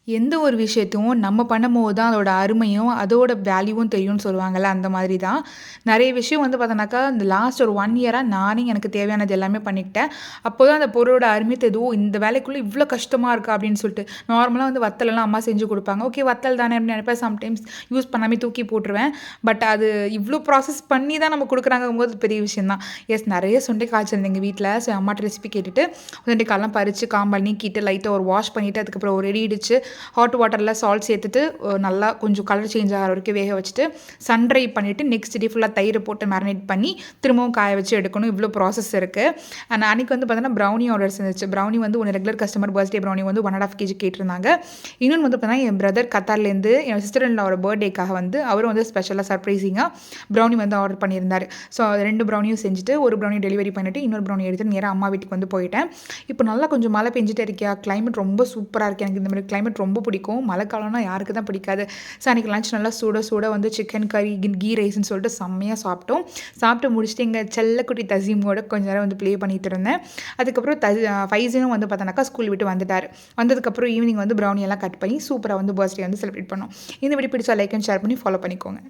எந்த ஒரு விஷயத்தையும் நம்ம பண்ணும்போது தான் அதோட அருமையும், அதோட வேல்யூவும் தெரியும்னு சொல்லுவாங்கல்ல, அந்த மாதிரி தான். நெறைய விஷயம் வந்து பார்த்தோன்னாக்கா, இந்த லாஸ்ட் ஒரு 1 இயரா நானே எனக்கு தேவையானது எல்லாமே பண்ணிக்கிட்டேன். அப்போதான் அந்த பொருளோட அருமை தெரியுது. "ஓ! இந்த வேலைக்குள்ள இவ்ளோ கஷ்டமா இருக்கா?" அப்படின்னு சொல்லிட்டு. நார்மலா வந்து வத்தலெல்லாம் அம்மா செஞ்சு குடுப்பாங்க. ஓகே வத்தல் தானே அப்படின்னு நெனைப்பேன். சம்டைம்ஸ் யூஸ் பண்ணாமயே தூக்கி போட்டுருவேன். பட் அது இவ்ளோ ப்ராசஸ் பண்ணி தான் நம்ம குடுக்குறாங்கங்கும்போது பெரிய விஷயம் தான். எஸ் நெறைய சுண்டைக்காய் காய்ச்சிருந்தேன் எங்க வீட்ல. ஸோ அம்மாட்ட ரெசிபி கேட்டுட்டு, சுண்டைக்காய்லாம் பறிச்சு, காம்பெல்லாம் நீக்கிட்டு, லைட்டா ஒரு வாஷ் பண்ணிட்டு, அதுக்கப்புறம் ஒரு எடி இடிச்சு ஹாட் வாட்டரில் சால்ட் சேர்த்துட்டு நல்லா கொஞ்சம் கலர் சேஞ்ச் ஆகிற வரைக்கும் வேக வச்சுட்டு சன்ட்ரை பண்ணிவிட்டு நெக்ஸ்ட் டே ஃபுல்லாக தயிர் போட்டு மேரினேட் பண்ணி திரும்பவும் காய வச்சு எடுக்கணும். இவ்வளோ ப்ராசஸ் இருக்குது. அண்ட் அன்றைக்கி வந்து பார்த்தீங்கன்னா ப்ரௌனி ஆர்டர்ஸ் இருந்துச்சு. ப்ரௌனி வந்து ஒன்று ரெகுலர் கஸ்டமர் பர்த்டே ப்ரௌனி வந்து 1.5 kg கேட்டிருந்தாங்க. இன்னொன்று வந்து பார்த்தீங்கன்னா என் பிரதர் கத்தார்லேருந்து என் சிஸ்டர் இன்லாவோட பர்த்டேக்காக வந்து அவரும் வந்து ஸ்பெஷலாக சர்ப்ரைசிங்காக ப்ரௌனி வந்து ஆர்டர் பண்ணியிருந்தார். ஸோ 2 ப்ரௌனியும் செஞ்சுட்டு ஒரு ப்ரௌனி டெலிவரி பண்ணிவிட்டு இன்னொரு ப்ரௌனி எடுத்து நேராக அம்மா வீட்டுக்கு வந்து போயிட்டேன். இப்போ நல்லா கொஞ்சம் மழை பெஞ்சிட்டே இருக்கியா, கிளைமேட் ரொம்ப சூப்பராக இருக்குது. எனக்கு இந்த மாதிரி கிளைமேட் ரொம்ப பிடிக்கும். மழை காலம்னா யாருக்கு தான் பிடிக்காது. ஸோ அன்றைக்கி லஞ்ச் நல்லா சுட சுட வந்து சிக்கன் கறி கீ ரைஸ்ன்னு சொல்லிட்டு செம்மையாக சாப்பிட்டோம். சாப்பிட்டு முடிச்சுட்டு எங்கள் செல்லக்குட்டி தசீமோட கொஞ்ச நேரம் வந்து ப்ளே பண்ணிட்டு இருந்தேன். அதுக்கப்புறம் ஃபைஸினும் வந்து பார்த்தோன்னாக்கா ஸ்கூல் விட்டு வந்துட்டார். வந்ததுக்கப்புறம் ஈவினிங் வந்து ப்ரௌனி எல்லாம் கட் பண்ணி சூப்பராக வந்து பர்த்டே வந்து செலிப்ரேட் பண்ணோம். இந்த வீடியோ பிடிச்சா லைக் அண்ட் ஷேர் பண்ணி ஃபாலோ பண்ணிக்கோங்க.